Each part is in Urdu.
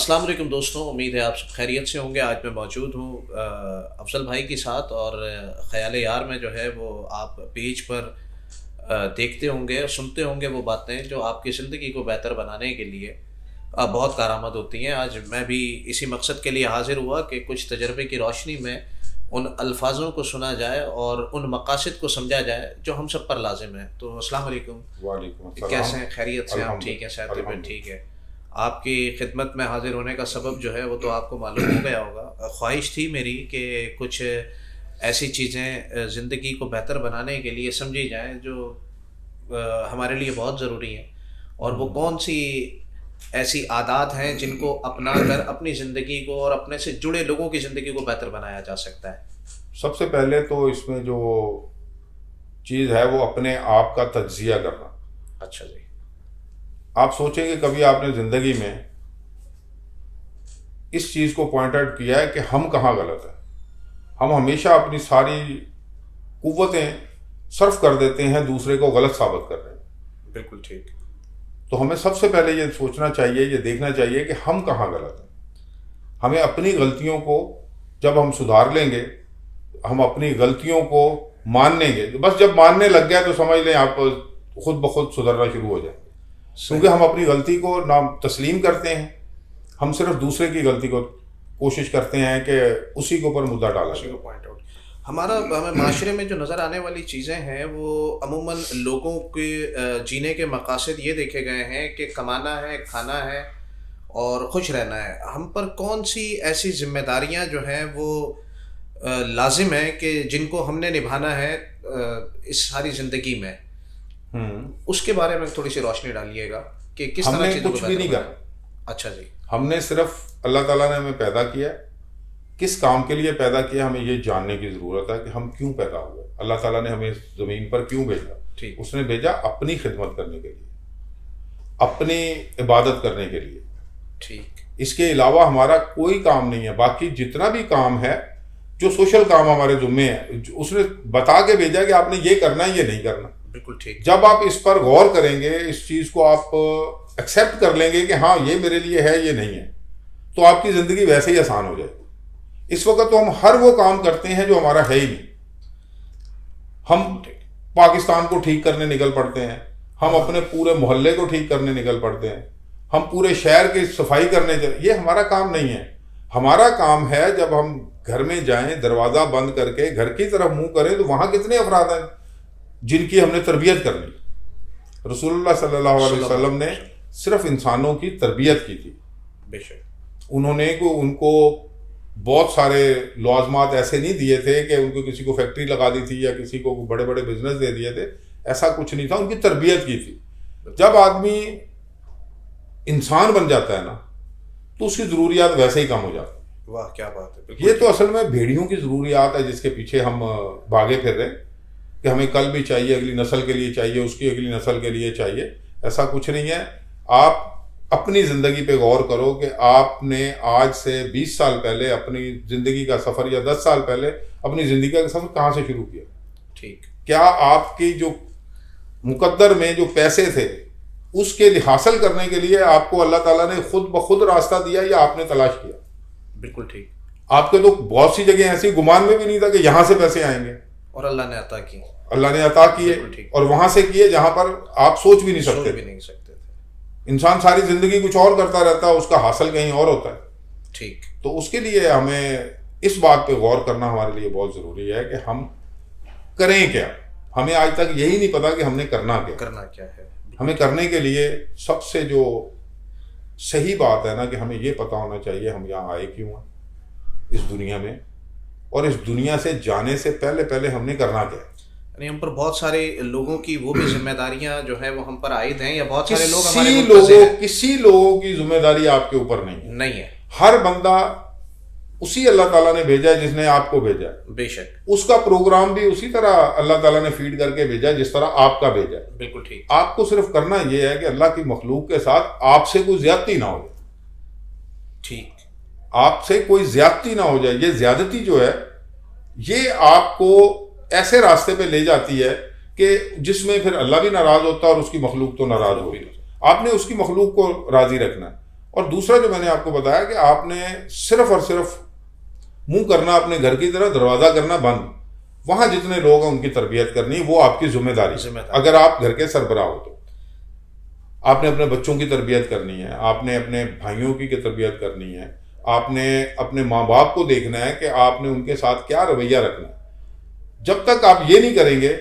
السلام علیکم دوستوں، امید ہے آپ سب خیریت سے ہوں گے۔ آج میں موجود ہوں افضل بھائی کے ساتھ، اور خیال یار میں جو ہے وہ آپ پیج پر دیکھتے ہوں گے اور سنتے ہوں گے وہ باتیں جو آپ کی زندگی کو بہتر بنانے کے لیے بہت کارآمد ہوتی ہیں۔ آج میں بھی اسی مقصد کے لیے حاضر ہوا کہ کچھ تجربے کی روشنی میں ان الفاظوں کو سنا جائے اور ان مقاصد کو سمجھا جائے جو ہم سب پر لازم ہیں۔ تو السلام علیکم۔ وعلیکم السلام۔ کیسے ہیں؟ خیریت سے؟ آپ ٹھیک ہیں؟ صحت طبیعت ٹھیک ہے؟ آپ کی خدمت میں حاضر ہونے کا سبب جو ہے وہ تو آپ کو معلوم ہو گیا ہوگا۔ خواہش تھی میری کہ کچھ ایسی چیزیں زندگی کو بہتر بنانے کے لیے سمجھی جائیں جو ہمارے لیے بہت ضروری ہیں، اور وہ کون سی ایسی عادات ہیں جن کو اپنا کر اپنی زندگی کو اور اپنے سے جڑے لوگوں کی زندگی کو بہتر بنایا جا سکتا ہے۔ سب سے پہلے تو اس میں جو چیز ہے وہ اپنے آپ کا تجزیہ کرنا۔ اچھا جی۔ آپ سوچیں کہ کبھی آپ نے زندگی میں اس چیز کو پوائنٹ آؤٹ کیا ہے کہ ہم کہاں غلط ہیں؟ ہم ہمیشہ اپنی ساری قوتیں صرف کر دیتے ہیں دوسرے کو غلط ثابت کر رہے ہیں۔ بالکل ٹھیک۔ تو ہمیں سب سے پہلے یہ سوچنا چاہیے، یہ دیکھنا چاہیے کہ ہم کہاں غلط ہیں۔ ہمیں اپنی غلطیوں کو جب ہم سدھار لیں گے، ہم اپنی غلطیوں کو مان لیں گے، بس جب ماننے لگ گیا تو سمجھ لیں آپ خود بخود سدھرنا شروع ہو جائیں گے، کیونکہ ہم اپنی غلطی کو نہ تسلیم کرتے ہیں، ہم صرف دوسرے کی غلطی کو کوشش کرتے ہیں کہ اسی کے اوپر مدعا ڈالا جائے۔ ہمیں معاشرے میں جو نظر آنے والی چیزیں ہیں وہ عموماً لوگوں کے جینے کے مقاصد یہ دیکھے گئے ہیں کہ کمانا ہے، کھانا ہے اور خوش رہنا ہے۔ ہم پر کون سی ایسی ذمہ داریاں جو ہیں وہ لازم ہیں کہ جن کو ہم نے نبھانا ہے اس ساری زندگی میں، اس کے بارے میں تھوڑی سی روشنی ڈالیے گا کہ کس طرح چیزوں کو کچھ بھی نہیں کرنا۔ اچھا جی۔ ہم نے صرف اللہ تعالیٰ نے ہمیں پیدا کیا، کس کام کے لیے پیدا کیا ہمیں یہ جاننے کی ضرورت ہے کہ ہم کیوں پیدا ہوئے، اللہ تعالیٰ نے ہمیں زمین پر کیوں بھیجا۔ اس نے بھیجا اپنی خدمت کرنے کے لیے، اپنی عبادت کرنے کے لیے۔ ٹھیک۔ اس کے علاوہ ہمارا کوئی کام نہیں ہے۔ باقی جتنا بھی کام ہے جو سوشل کام ہمارے ذمے ہے، اس نے بتا کے بھیجا کہ آپ نے یہ کرنا ہے، یہ نہیں کرنا۔ بالکل ٹھیک۔ جب آپ اس پر غور کریں گے، اس چیز کو آپ ایکسیپٹ کر لیں گے کہ ہاں یہ میرے لیے ہے، یہ نہیں ہے، تو آپ کی زندگی ویسے ہی آسان ہو جائے گی۔ اس وقت تو ہم ہر وہ کام کرتے ہیں جو ہمارا ہے ہی نہیں۔ ہم پاکستان کو ٹھیک کرنے نکل پڑتے ہیں، ہم اپنے پورے محلے کو ٹھیک کرنے نکل پڑتے ہیں، ہم پورے شہر کی صفائی کرنے یہ ہمارا کام نہیں ہے۔ ہمارا کام ہے جب ہم گھر میں جائیں، دروازہ بند کر کے گھر کی طرف منہ کریں تو وہاں کتنے افراد ہیں جن کی ہم نے تربیت کر لی۔ رسول اللہ صلی اللہ علیہ وسلم نے صرف انسانوں کی تربیت کی تھی۔ بے شک انہوں نے ان کو بہت سارے لوازمات ایسے نہیں دیے تھے کہ ان کو کسی کو فیکٹری لگا دی تھی یا کسی کو بڑے بڑے بزنس دے دیے تھے، ایسا کچھ نہیں تھا، ان کی تربیت کی تھی۔ جب آدمی انسان بن جاتا ہے نا تو اس کی ضروریات ویسے ہی کم ہو جاتی ہیں۔ واہ کیا بات ہے۔ یہ تو اصل میں بھیڑیوں کی ضروریات ہے جس کے پیچھے ہم بھاگے پھر رہے کہ ہمیں کل بھی چاہیے، اگلی نسل کے لیے چاہیے، اس کی اگلی نسل کے لیے چاہیے۔ ایسا کچھ نہیں ہے۔ آپ اپنی زندگی پہ غور کرو کہ آپ نے آج سے 20 سال پہلے اپنی زندگی کا سفر یا 10 سال پہلے اپنی زندگی کا سفر کہاں سے شروع کیا؟ ٹھیک۔ کیا آپ کی جو مقدر میں جو پیسے تھے اس کے حاصل کرنے کے لیے آپ کو اللہ تعالیٰ نے خود بخود راستہ دیا یا آپ نے تلاش کیا؟ بالکل ٹھیک۔ آپ کے تو بہت سی جگہ ایسی گمان میں بھی نہیں تھا کہ یہاں سے پیسے آئیں گے، اور اللہ نے عطا کی، اللہ نے عطا کیے، اور وہاں سے کیے جہاں پر آپ سوچ بھی نہیں سکتے تھے۔ انسان ساری زندگی کچھ اور کرتا رہتا ہے، اس کا حاصل کہیں اور ہوتا ہے۔ ٹھیک۔ تو اس کے لیے ہمیں اس بات پہ غور کرنا ہمارے لیے بہت ضروری ہے کہ ہم کریں کیا۔ ہمیں آج تک یہی نہیں پتا کہ ہم نے کرنا کیا ہے۔ ہمیں کرنے کے لیے سب سے جو صحیح بات ہے نا کہ ہمیں یہ پتا ہونا چاہیے ہم یہاں آئے کیوں ہیں اس دنیا میں، اور اس دنیا سے جانے سے پہلے ہم نے کرنا کیا ہے۔ یعنی ہم پر بہت سارے لوگوں کی وہ بھی ذمہ داریاں جو ہیں وہ ہم پر عائد ہیں، یا بہت سارے لوگ ہمارے کسی لوگوں کی ذمہ داری آپ کے اوپر نہیں ہے۔ ہر بندہ اسی اللہ تعالیٰ نے بھیجا ہے جس نے آپ کو بھیجا ہے۔ بے شک۔ اس کا پروگرام بھی اسی طرح اللہ تعالیٰ نے فیڈ کر کے بھیجا جس طرح آپ کا بھیجا ہے۔ بالکل ٹھیک۔ آپ کو صرف کرنا یہ ہے کہ اللہ کی مخلوق کے ساتھ آپ سے کوئی زیادتی نہ ہو جائے۔ ٹھیک۔ آپ سے کوئی زیادتی نہ ہو جائے۔ یہ زیادتی جو ہے یہ آپ کو ایسے راستے پہ لے جاتی ہے کہ جس میں پھر اللہ بھی ناراض ہوتا ہے اور اس کی مخلوق تو ناراض ہوگی۔ آپ نے اس کی مخلوق کو راضی رکھنا ہے۔ اور دوسرا جو میں نے آپ کو بتایا کہ آپ نے صرف اور صرف منہ کرنا اپنے گھر کی طرح، دروازہ کرنا بند، وہاں جتنے لوگ ہیں ان کی تربیت کرنی، وہ آپ کی ذمہ داری ہے اگر آپ گھر کے سربراہ ہو تو۔ آپ نے اپنے بچوں کی تربیت کرنی ہے، آپ نے اپنے بھائیوں کی تربیت کرنی ہے، آپ نے اپنے ماں باپ کو دیکھنا ہے کہ آپ نے ان کے ساتھ کیا رویہ رکھنا ہے۔ جب تک آپ یہ نہیں کریں گے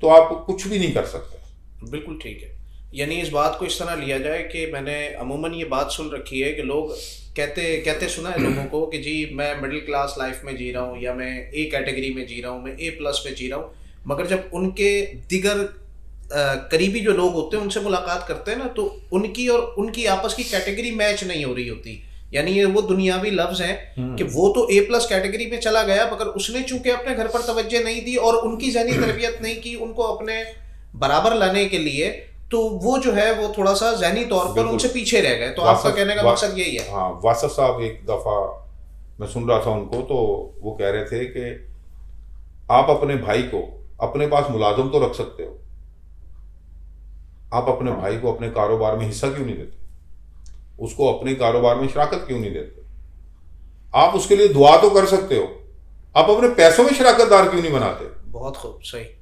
تو آپ کچھ بھی نہیں کر سکتے۔ بالکل ٹھیک ہے، یعنی اس بات کو اس طرح لیا جائے کہ میں نے عموماً یہ بات سن رکھی ہے کہ لوگ کہتے سنا ہے لوگوں کو کہ جی میں مڈل کلاس لائف میں جی رہا ہوں، یا میں اے کیٹیگری میں جی رہا ہوں، میں اے پلس میں جی رہا ہوں، مگر جب ان کے دیگر قریبی جو لوگ ہوتے ہیں ان سے ملاقات کرتے ہیں نا، تو ان کی اور ان کی آپس کی کیٹیگری میچ نہیں ہو رہی ہوتی۔ یعنی یہ وہ دنیاوی لفظ ہیں کہ وہ تو اے پلس کیٹیگری میں چلا گیا، مگر اس نے چونکہ اپنے گھر پر توجہ نہیں دی اور ان کی ذہنی تربیت نہیں کی ان کو اپنے برابر لانے کے لیے، تو وہ جو ہے وہ تھوڑا سا ذہنی طور پر ان سے پیچھے رہ گئے۔ تو آپ کا کہنے کا مقصد یہی ہے۔ ہاں، واسف صاحب ایک دفعہ میں سن رہا تھا ان کو، تو وہ کہہ رہے تھے کہ آپ اپنے بھائی کو اپنے پاس ملازم تو رکھ سکتے ہو، آپ اپنے بھائی کو اپنے کاروبار میں حصہ کیوں نہیں دیتے؟ اس کو اپنے کاروبار میں شراکت کیوں نہیں دیتے؟ آپ اس کے لیے دعا تو کر سکتے ہو، آپ اپنے پیسوں میں شراکت دار کیوں نہیں بناتے؟ بہت خوب، صحیح۔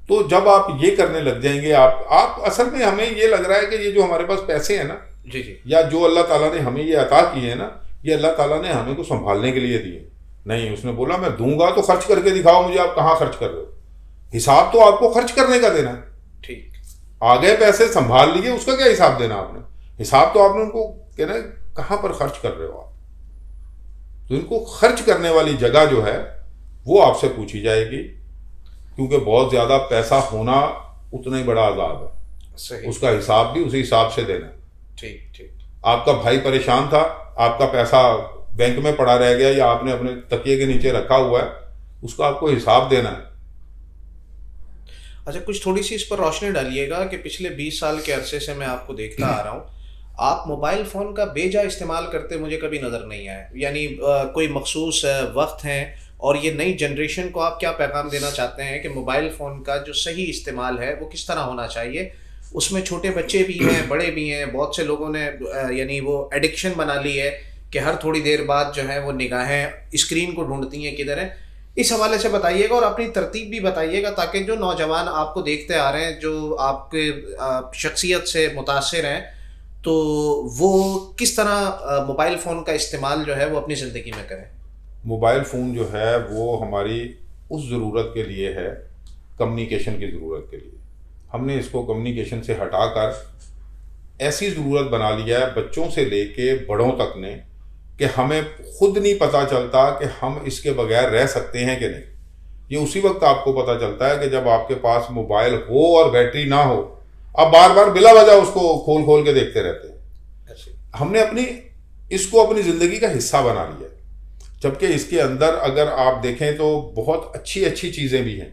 تو جب آپ یہ کرنے لگ جائیں گے، آپ اصل میں ہمیں یہ لگ رہا ہے کہ یہ جو ہمارے پاس پیسے ہیں نا، جی جی، یا جو اللہ تعالیٰ نے ہمیں یہ عطا کیے ہیں نا، یہ اللہ تعالیٰ نے ہمیں کو سنبھالنے کے لیے دیے نہیں۔ اس نے بولا میں دوں گا تو خرچ کر کے دکھاؤ مجھے آپ کہاں خرچ کر رہے ہو، حساب تو آپ کو خرچ کرنے کا دینا ہے۔ ٹھیک، آگے پیسے سنبھال لیجیے، اس کا کیا حساب دینا آپ نے؟ حساب تو آپ نے ان کو کہنا ہے کہاں پر خرچ کر رہے ہو آپ، تو ان کو خرچ کرنے والی جگہ جو ہے وہ آپ سے پوچھی جائے گی، کیونکہ بہت زیادہ پیسہ ہونا اتنا ہی بڑا عذاب ہے، صحیح، اس کا حساب بھی اسی حساب سے دینا ہے۔ ٹھیک ٹھیک۔ آپ کا بھائی پریشان تھا، آپ کا پیسہ بینک میں پڑا رہ گیا یا آپ نے اپنے تکیے کے نیچے رکھا ہوا ہے، اس کا آپ کو حساب دینا ہے۔ اچھا، کچھ تھوڑی سی اس پر روشنی ڈالیے گا کہ پچھلے 20 سال کے عرصے سے میں آپ کو دیکھتا آ رہا ہوں، آپ موبائل فون کا بے جا استعمال کرتے مجھے کبھی نظر نہیں آئے، یعنی کوئی مخصوص وقت ہیں، اور یہ نئی جنریشن کو آپ کیا پیغام دینا چاہتے ہیں کہ موبائل فون کا جو صحیح استعمال ہے وہ کس طرح ہونا چاہیے؟ اس میں چھوٹے بچے بھی ہیں، بڑے بھی ہیں، بہت سے لوگوں نے یعنی وہ ایڈکشن بنا لی ہے کہ ہر تھوڑی دیر بعد جو ہے وہ نگاہیں اسکرین کو ڈھونڈتی ہیں کدھر ہے۔ اس حوالے سے بتائیے گا اور اپنی ترتیب بھی بتائیے گا تاکہ جو نوجوان آپ کو دیکھتے آ رہے ہیں، جو آپ کے شخصیت سے متاثر ہیں، تو وہ کس طرح موبائل فون کا استعمال جو ہے وہ اپنی زندگی میں کریں۔ موبائل فون جو ہے وہ ہماری اس ضرورت کے لیے ہے، کمیونیکیشن کی ضرورت کے لیے۔ ہم نے اس کو کمیونیکیشن سے ہٹا کر ایسی ضرورت بنا لیا ہے بچوں سے لے کے بڑوں تک نے، کہ ہمیں خود نہیں پتہ چلتا کہ ہم اس کے بغیر رہ سکتے ہیں کہ نہیں۔ یہ اسی وقت آپ کو پتہ چلتا ہے کہ جب آپ کے پاس موبائل ہو اور بیٹری نہ ہو، آپ بار بار بلا وجہ اس کو کھول کے دیکھتے رہتے ہیں۔ ہم نے اس کو اپنی زندگی کا حصہ بنا لیا ہے، جبکہ اس کے اندر اگر آپ دیکھیں تو بہت اچھی چیزیں بھی ہیں،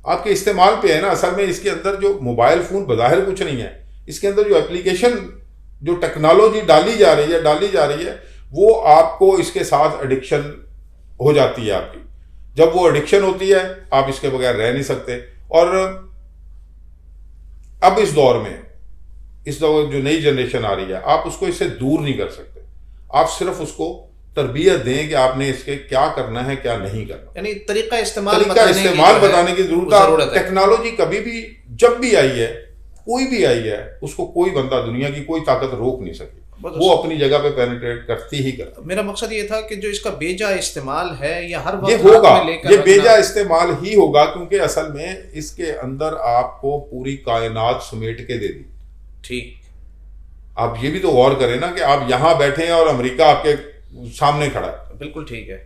آپ کے استعمال پہ ہے نا۔ اصل میں اس کے اندر جو موبائل فون بظاہر کچھ نہیں ہے، اس کے اندر جو اپلیکیشن، جو ٹیکنالوجی ڈالی جا رہی ہے وہ آپ کو اس کے ساتھ ایڈکشن ہو جاتی ہے آپ کی۔ جب وہ ایڈکشن ہوتی ہے آپ اس کے بغیر رہ نہیں سکتے۔ اور اب اس دور میں جو نئی جنریشن آ رہی ہے، آپ اس کو اس سے دور نہیں کر سکتے، آپ صرف اس کو تربیت دیں کہ آپ نے اس کے کیا کرنا ہے کیا نہیں کرنا، یعنی طریقہ استعمال بتانے کی ضرورت ہے۔ ٹیکنالوجی کبھی بھی جب بھی آئی ہے، کوئی بھی آئی ہے، اس کو کوئی بندہ دنیا کی کوئی طاقت روک نہیں سکی، وہ اپنی جگہ پہ پینیٹریٹ کرتی ہی کرتی۔ میرا مقصد یہ تھا کہ جو اس کا بے جا استعمال ہے یا ہر وقت یہ ہوگا، یہ بے جا استعمال ہی ہوگا، کیونکہ اصل میں اس کے اندر آپ کو پوری کائنات سمیٹ کے دے دی۔ ٹھیک، آپ یہ بھی تو غور کریں نا کہ آپ یہاں بیٹھے ہیں اور امریکہ آپ کے سامنے کھڑا ہے۔ بالکل ٹھیک ہے۔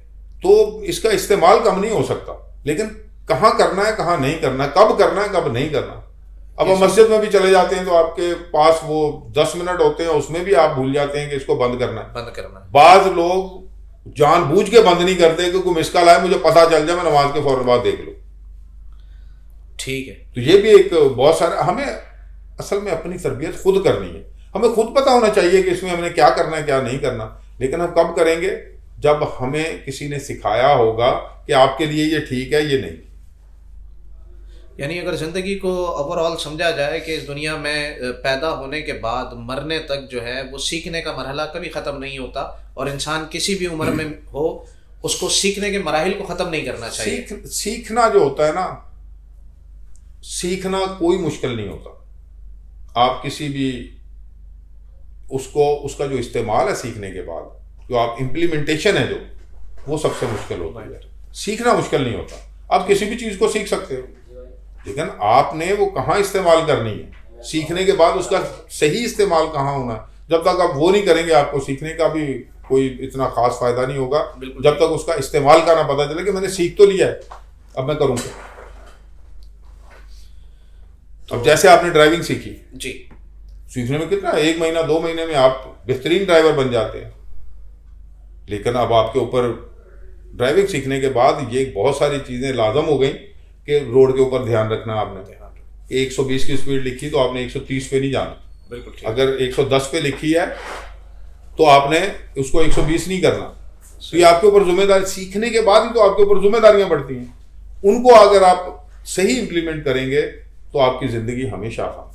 تو اس کا استعمال کم نہیں ہو سکتا، لیکن کہاں کرنا ہے کہاں نہیں کرنا، کب کرنا ہے کب نہیں کرنا۔ اب ہم مسجد میں بھی چلے جاتے ہیں تو آپ کے پاس وہ 10 منٹ ہوتے ہیں، اس میں بھی آپ بھول جاتے ہیں کہ اس کو بند کرنا ہے۔ بعض لوگ جان بوجھ کے بند نہیں کرتے کہ کوئی مس کال آئے مجھے پتہ چل جائے، میں نماز کے فوراً بعد دیکھ لوں۔ ٹھیک ہے، تو یہ بھی ایک بہت سارا، ہمیں اصل میں اپنی تربیت خود کرنی ہے، ہمیں خود پتہ ہونا چاہیے کہ اس میں ہم نے کیا کرنا ہے کیا نہیں کرنا، لیکن ہم کب کریں گے؟ جب ہمیں کسی نے سکھایا ہوگا کہ آپ کے لیے یہ ٹھیک ہے یہ نہیں۔ یعنی اگر زندگی کو اوور آل سمجھا جائے کہ اس دنیا میں پیدا ہونے کے بعد مرنے تک جو ہے وہ سیکھنے کا مرحلہ کبھی ختم نہیں ہوتا، اور انسان کسی بھی عمر میں ہو اس کو سیکھنے کے مراحل کو ختم نہیں کرنا چاہیے۔ سیکھنا جو ہوتا ہے نا، سیکھنا کوئی مشکل نہیں ہوتا۔ آپ کسی بھی اس کا جو استعمال ہے سیکھنے کے بعد، جو آپ امپلیمنٹیشن ہے جو، وہ سب سے مشکل ہوتا ہے۔ سیکھنا مشکل نہیں ہوتا، آپ کسی بھی چیز کو سیکھ سکتے ہو، لیکن آپ نے وہ کہاں استعمال کرنی ہے، سیکھنے کے بعد اس کا صحیح استعمال کہاں ہونا ہے۔ جب تک آپ وہ نہیں کریں گے آپ کو سیکھنے کا بھی کوئی اتنا خاص فائدہ نہیں ہوگا، جب تک اس کا استعمال کا نہ پتہ چلے کہ میں نے سیکھ تو لیا ہے، اب میں کروں گا۔ اب جیسے آپ نے ڈرائیونگ سیکھی، جی، سیکھنے میں کتنا 1 مہینہ 2 مہینے میں آپ بہترین ڈرائیور بن جاتے ہیں، لیکن اب آپ کے اوپر ڈرائیونگ سیکھنے کے بعد یہ بہت ساری چیزیں لازم ہو گئیں کہ روڈ کے اوپر دھیان رکھنا۔ آپ نے 120 کی سپیڈ لکھی تو آپ نے 130 پہ نہیں جانا، بالکل۔ اگر 110 پہ لکھی ہے تو آپ نے اس کو 120 نہیں کرنا۔ تو یہ آپ کے اوپر ذمہ داری، سیکھنے کے بعد ہی تو آپ کے اوپر ذمہ داریاں بڑھتی ہیں، ان کو اگر آپ صحیح امپلیمنٹ کریں گے تو آپ کی زندگی ہمیشہ آسان